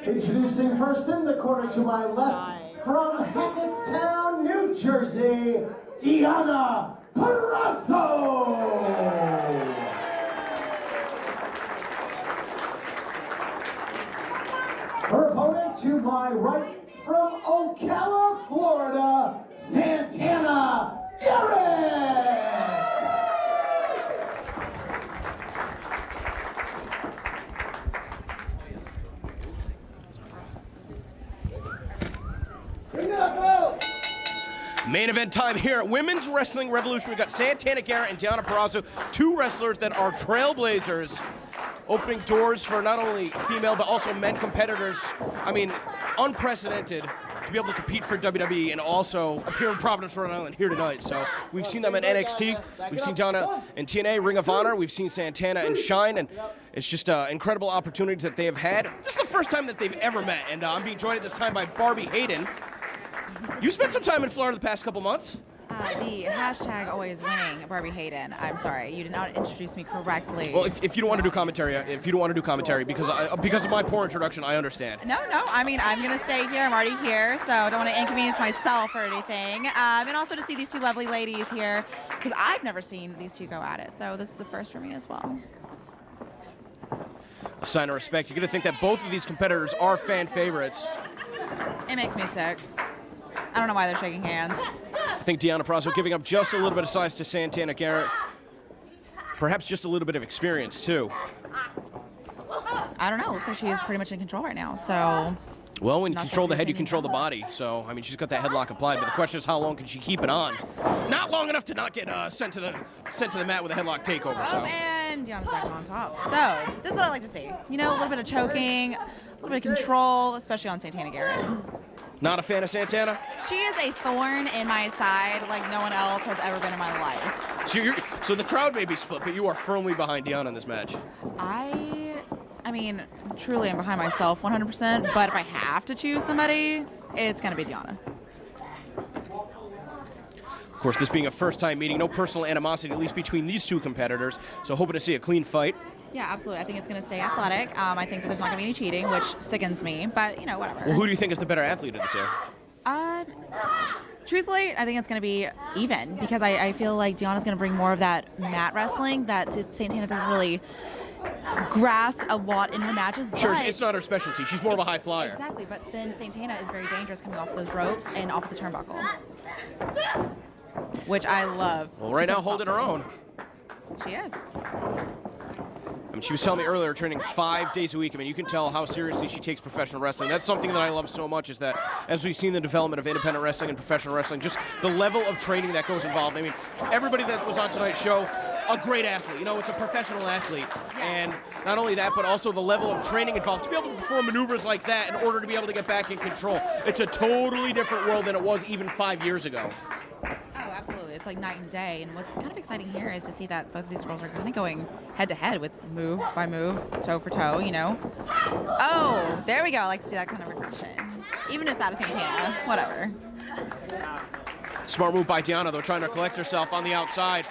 Introducing first in the corner to my left, from Hackettstown, New Jersey, Deonna Purrazzo. Her opponent to my right, from Ocala, Florida, Santana Garrett. Main event time here at Women's Wrestling Revolution. We've got Santana Garrett and Deonna Purrazzo, two wrestlers that are trailblazers, opening doors for not only female but also men competitors. I mean, unprecedented to be able to compete for WWE and also appear in Providence, Rhode Island here tonight. So we've seen them in NXT, we've seen Deonna in TNA, Ring of Honor, we've seen Santana in Shine, and it's just incredible opportunities that they have had. This is the first time that they've ever met, and I'm being joined at this time by Barbi Hayden. You spent some time in Florida the past couple months. The hashtag always winning, Barbi Hayden. I'm sorry, you did not introduce me correctly. Well, if you don't want to do commentary, because of my poor introduction, I understand. No, I mean, I'm going to stay here. I'm already here, so I don't want to inconvenience myself or anything. And also to see these two lovely ladies here, because I've never seen these two go at it, so this is a first for me as well. A sign of respect. You're going to think that both of these competitors are fan favorites. It makes me sick. I don't know why they're shaking hands. I think Deonna Purrazzo giving up just a little bit of size to Santana Garrett. Perhaps just a little bit of experience, too. I don't know. Looks like she's pretty much in control right now, so... Well, when you control the head, you control the body. So, I mean, she's got that headlock applied, but the question is how long can she keep it on? Not long enough to not get sent to the mat with a headlock takeover. So. And Deonna's back on top. So, this is what I like to see. You know, a little bit of choking, a little bit of control, especially on Santana Garrett. Not a fan of Santana? She is a thorn in my side like no one else has ever been in my life. So the crowd may be split, but you are firmly behind Deonna in this match. I mean, truly I'm behind myself 100%, but if I have to choose somebody, it's going to be Deonna. Of course, this being a first-time meeting, no personal animosity, at least between these two competitors, so hoping to see a clean fight. Yeah, absolutely. I think it's going to stay athletic. I think that there's not going to be any cheating, which sickens me, but, you know, whatever. Well, who do you think is the better athlete of the two? Truthfully, I think it's going to be even, because I feel like Deonna's going to bring more of that mat wrestling that Santana doesn't really grasp a lot in her matches. Sure, it's not her specialty. She's more of a high flyer. Exactly, but then Santana is very dangerous coming off those ropes and off the turnbuckle, which I love. Well, right now, holding her own. She is. I mean, she was telling me earlier, training 5 days a week. I mean, you can tell how seriously she takes professional wrestling. That's something that I love so much, is that as we've seen the development of independent wrestling and professional wrestling, just the level of training that goes involved. I mean, everybody that was on tonight's show, a great athlete. You know, it's a professional athlete. And not only that, but also the level of training involved. To be able to perform maneuvers like that in order to be able to get back in control, it's a totally different world than it was even 5 years ago. Absolutely. It's like night and day. And what's kind of exciting here is to see that both of these girls are kind of going head to head with move by move, toe for toe, you know. Oh, there we go. I like to see that kind of regression. Even if it's out of Santana, whatever. Smart move by Deonna, though, trying to collect herself on the outside.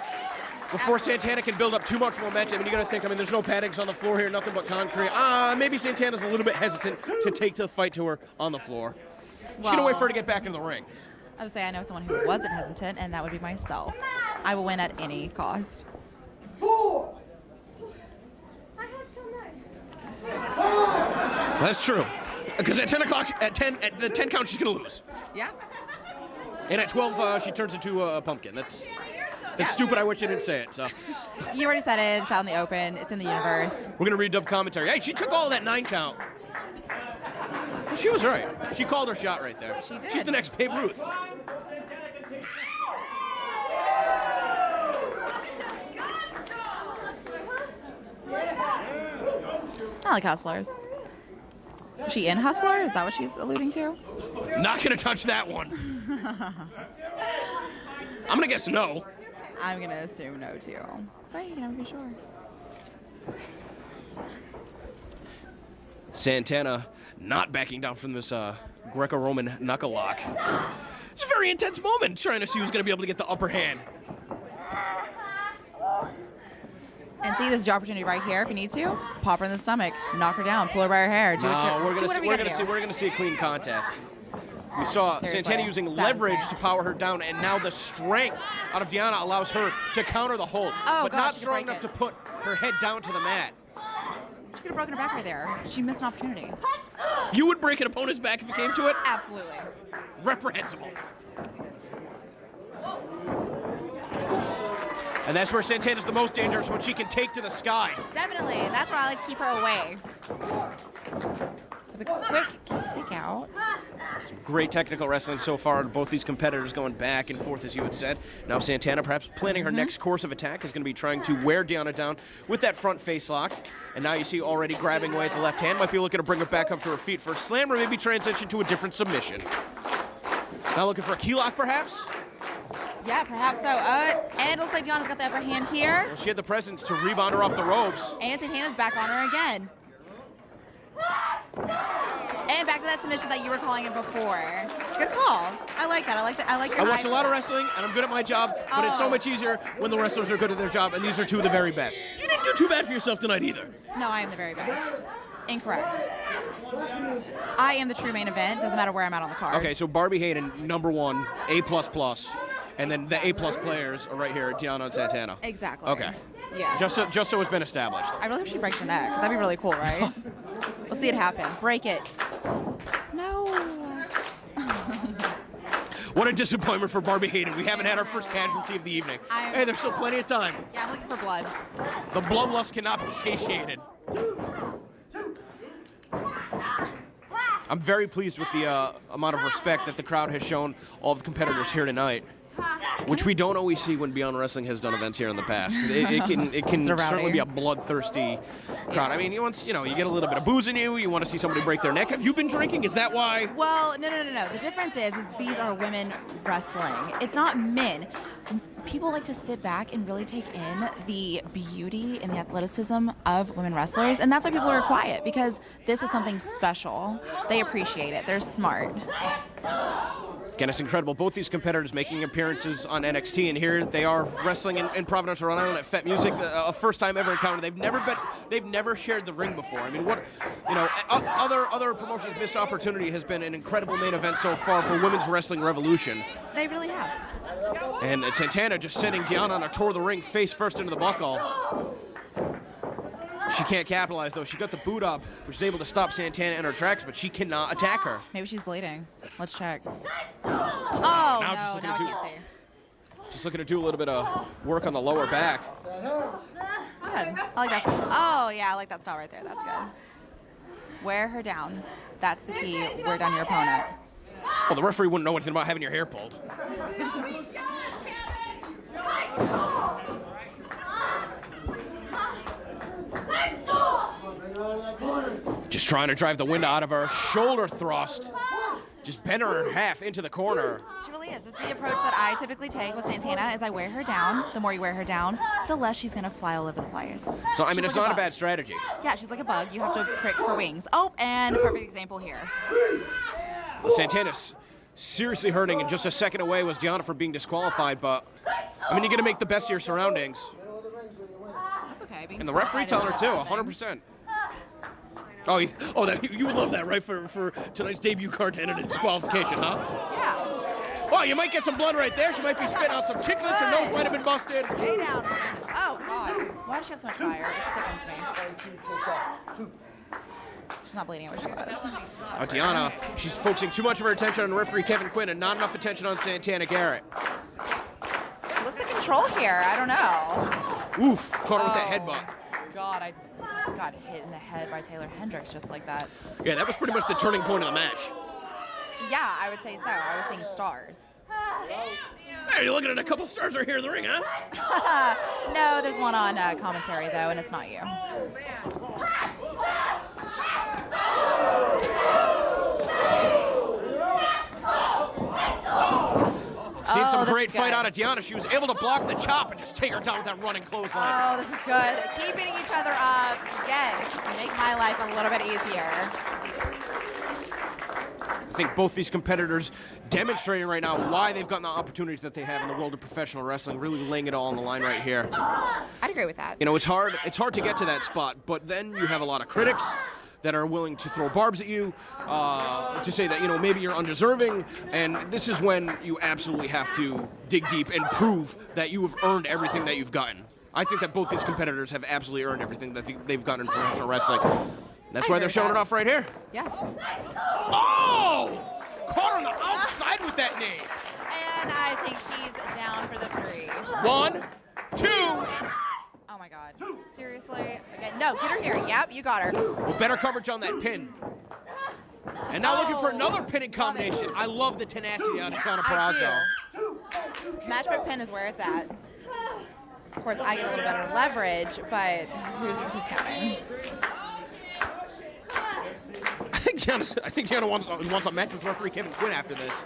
Before Santana can build up too much momentum, and you got to think, I mean, there's no paddings on the floor here, nothing but concrete. Maybe Santana's a little bit hesitant to take the fight to her on the floor. She's going to wait for her to get back into the ring. I would say I know someone who wasn't hesitant, and that would be myself. I will win at any cost. 4. That's true. Because at 10 o'clock, at the 10 count, she's going to lose. Yeah. And at 12, she turns into a pumpkin. That's stupid. I wish you didn't say it. So. You already said it. It's out in the open. It's in the universe. We're going to redub commentary. Hey, she took all of that 9 count. Well, she was right. She called her shot right there. She did. She's the next Babe Ruth. I like Hustlers. Is she in Hustler? Is that what she's alluding to? Not going to touch that one. I'm going to guess no. I'm going to assume no, too. But you can never be sure. Santana not backing down from this Greco-Roman knuckle lock. It's a very intense moment, trying to see who's going to be able to get the upper hand. And see, this is your opportunity right here. If you need to, pop her in the stomach, knock her down, pull her by her hair. We're gonna see a clean contest. We saw Santana using leverage to power her down, and now the strength out of Deonna allows her to counter the hold, but not strong enough to put her head down to the mat. She could have broken her back right there. She missed an opportunity. You would break an opponent's back if it came to it? Absolutely. Reprehensible. And that's where Santana's the most dangerous, when she can take to the sky. Definitely. That's why I like to keep her away. With a quick kick out. Some great technical wrestling so far. Both these competitors going back and forth, as you had said. Now Santana perhaps planning her next course of attack is going to be trying to wear Deonna down with that front face lock. And now you see already grabbing away at the left hand. Might be looking to bring her back up to her feet for a slam, or maybe transition to a different submission. Now looking for a key lock, perhaps? Yeah, perhaps so. And it looks like Deonna's got the upper hand here. Well, she had the presence to rebound her off the ropes. And Santana's back on her again. And back to that submission that you were calling it before. Good call. I like that. I watch a lot of wrestling, and I'm good at my job, but it's so much easier when the wrestlers are good at their job, and these are two of the very best. You didn't do too bad for yourself tonight either. No, I am the very best. Incorrect. I am the true main event. Doesn't matter where I'm at on the card. Okay, so Barbi Hayden, #1, A++. And then the A+ players are right here, Deonna and Santana. Exactly. Okay. Yeah. Just so it's been established. I really hope she breaks her neck. That'd be really cool, right? Let's see it happen. Break it. No. What a disappointment for Barbi Hayden. We haven't had our first casualty of the evening. Hey, there's still plenty of time. Yeah, I'm looking for blood. The bloodlust cannot be satiated. I'm very pleased with the amount of respect that the crowd has shown all of the competitors here tonight, which we don't always see when Beyond Wrestling has done events here in the past. It can certainly be a bloodthirsty crowd. I mean, you get a little bit of booze in you. You want to see somebody break their neck. Have you been drinking? Is that why? Well, no. The difference is these are women wrestling. It's not men. People like to sit back and really take in the beauty and the athleticism of women wrestlers, and that's why people are quiet, because this is something special. They appreciate it. They're smart. Again, it's incredible. Both these competitors making appearances on NXT, and here they are wrestling in Providence, Rhode Island at Fet Music, a first time ever encounter. They've never shared the ring before. I mean, other promotions' missed opportunity has been an incredible main event so far for Women's Wrestling Revolution. They really have. And Santana just sending Deonna on a tour of the ring face first into the buckle. She can't capitalize, though. She got the boot up, which is able to stop Santana in her tracks, but she cannot attack her. Maybe she's bleeding. Let's check. Oh, now no, now I can't see. Just looking to do a little bit of work on the lower back. Good. I like that style. Oh, yeah, I like that style right there. That's good. Wear her down. That's the key. Wear down your opponent. Well, the referee wouldn't know anything about having your hair pulled. Just trying to drive the wind out of her. Shoulder thrust. Just bend her in half into the corner. She really is. This is the approach that I typically take with Santana, is I wear her down. The more you wear her down, the less she's going to fly all over the place. So, I mean, it's not a bad strategy. Yeah, she's like a bug. You have to prick her wings. Oh, and a perfect example here. Well, Santana's seriously hurting, and just a second away was Deonna from being disqualified, but, I mean, you're going to make the best of your surroundings. That's okay. And the referee telling her, too, 100%. You would love that, right, for tonight's debut card to end in a disqualification, huh? Yeah. Oh, you might get some blood right there. She might be spitting out some chiclets. Her nose might have been busted. Lay down. Oh, God. Why does she have so much fire? It sickens me. She's not bleeding out where she was. Deonna, she's focusing too much of her attention on referee Kevin Quinn and not enough attention on Santana Garrett. What's the control here? I don't know. Oof, caught her with that headbutt. God, I got hit in the head by Taeler Hendrix just like that. Yeah, that was pretty much the turning point of the match. Yeah, I would say so. I was seeing stars. Hey, you're looking at a couple stars right here in the ring, huh? No, there's one on commentary, though, and it's not you. Seen some great fight out of Deonna. She was able to block the chop and just take her down with that running clothesline. Oh, this is good. Keep beating each other up. Yes, make my life a little bit easier. think both these competitors demonstrating right now why they've gotten the opportunities that they have in the world of professional wrestling, really laying it all on the line right here. I'd agree with that. You know, it's hard to get to that spot, but then you have a lot of critics that are willing to throw barbs at you, to say that, you know, maybe you're undeserving, and this is when you absolutely have to dig deep and prove that you have earned everything that you've gotten. I think that both these competitors have absolutely earned everything that they've gotten in professional wrestling. That's why they're showing it off right here. Yeah. Oh! Caught on the outside with that knee. And I think she's down for the 3. 1, 2. Oh my God. Seriously? Again, no, get her here. Yep, you got her. Well, better coverage on that pin. And now looking for another pinning combination. I love the tenacity out of Deonna Purrazzo. Matchbook pin is where it's at. Of course, I get a little better leverage, but who's counting? I think Deonna wants a match with referee Kevin Quinn after this.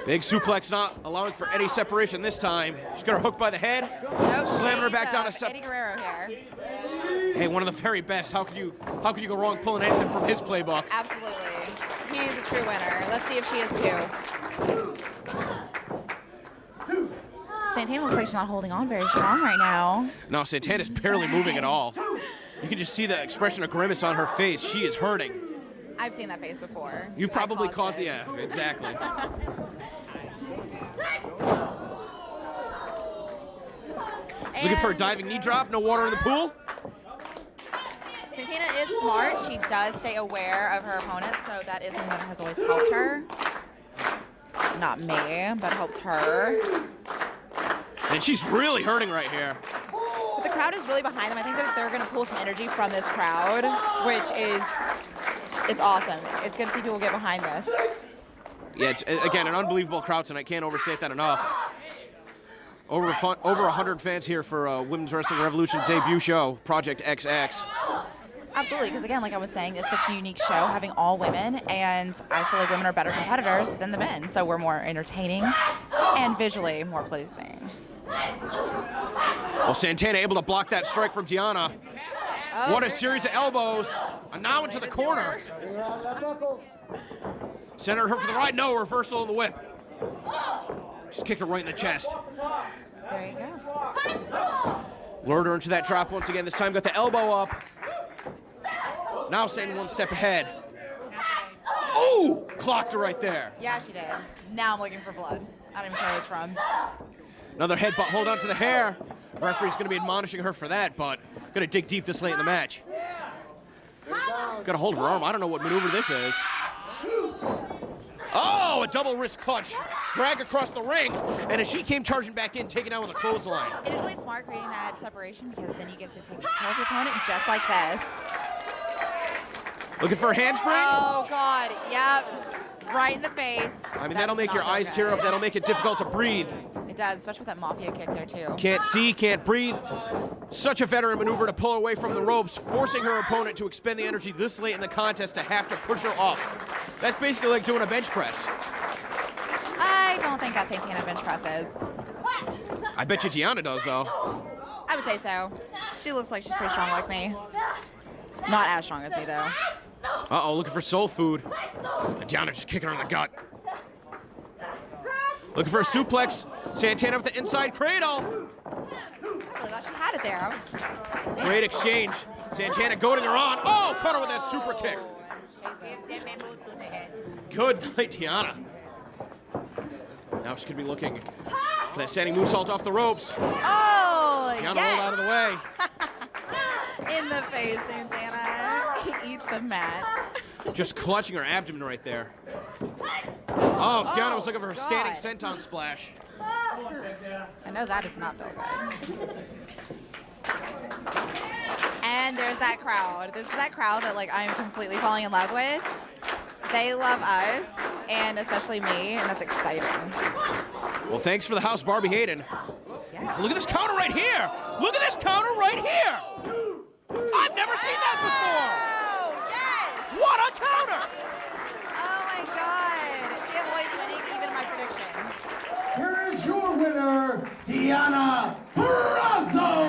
Big suplex, not allowing for any separation this time. She's got her hooked by the head, slamming her back down to Eddie Guerrero here. Hey, one of the very best. How could you go wrong pulling anything from his playbook? Absolutely. He's a true winner. Let's see if she is too. Santana looks like she's not holding on very strong right now. No, Santana's barely moving at all. You can just see the expression of grimace on her face. She is hurting. I've seen that face before. You probably caused it. Yeah, exactly. Looking for a diving knee drop, no water in the pool. Santana is smart. She does stay aware of her opponent, so that is something that has always helped her. Not me, but helps her. And she's really hurting right here. But the crowd is really behind them. I think they're going to pull some energy from this crowd, which is, it's awesome. It's good to see people get behind this. Yeah, it's, again, an unbelievable crowd tonight. Can't overstate that enough. Over 100 fans here for Women's Wrestling Revolution debut show, Project XX. Absolutely, because again, like I was saying, it's such a unique show having all women, and I feel like women are better competitors than the men, so we're more entertaining and visually more pleasing. Well, Santana able to block that strike from Deonna. Oh, what a series of elbows. And now into the corner. Centered her for the right. No, reversal of the whip. Just kicked her right in the chest. There you go. Lured her into that drop once again. This time got the elbow up. Now staying one step ahead. Oh! Clocked her right there. Yeah, she did. Now I'm looking for blood. I don't even care where it's from. Another headbutt. Hold on to the hair. Referee's going to be admonishing her for that, but going to dig deep this late in the match. Got a hold of her arm. I don't know what maneuver this is. Oh, a double wrist clutch. Drag across the ring. And as she came charging back in, taken out with a clothesline. It is really smart creating that separation because then you get to take care of your opponent just like this. Looking for a handspring? Oh, God. Yep. Right in the face. I mean, that'll make your eyes tear up. That'll make it difficult to breathe. It does, especially with that Mafia kick there, too. Can't see, can't breathe. Such a veteran maneuver to pull away from the ropes, forcing her opponent to expend the energy this late in the contest to have to push her off. That's basically like doing a bench press. I don't think that Santana bench press is. I bet you Deonna does, though. I would say so. She looks like she's pretty strong like me. Not as strong as me, though. Uh-oh, looking for soul food. Deonna just kicking her in the gut. Looking for a suplex. Santana with the inside cradle. I really thought she had it there. Great exchange. Santana goading her on. Oh, caught her with that super kick. Good night, Deonna. Now she's going to be looking for that standing moonsault off the ropes. Oh, Deonna rolled yes. out of the way. In the face, Santana. Eat the mat. Just clutching her abdomen right there. Oh, Deonna was looking for her standing senton splash. I know that does not feel good. And there's that crowd. This is that crowd that like I'm completely falling in love with. They love us, and especially me, and that's exciting. Well, thanks for the house, Barbi Hayden. Yeah. Look at this counter right here. Look at this counter right here. I've never seen that before. Oh, yes. What a counter. Oh, my God. She avoids winning even my predictions. Here is your winner, Deonna Purrazzo!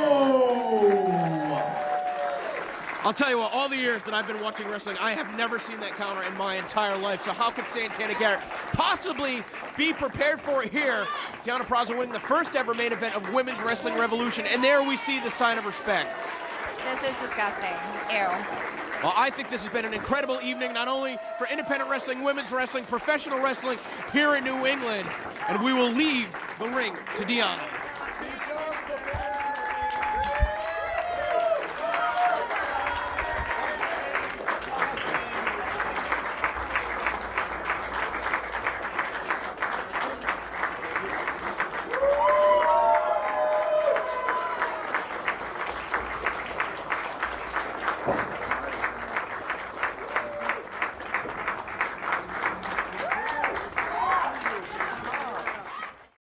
I'll tell you what, all the years that I've been watching wrestling, I have never seen that counter in my entire life. So how could Santana Garrett possibly be prepared for it here? Deonna Purrazzo winning the first ever main event of Women's Wrestling Revolution, and there we see the sign of respect. This is disgusting. Ew. Well, I think this has been an incredible evening, not only for independent wrestling, women's wrestling, professional wrestling here in New England. And we will leave the ring to Deonna.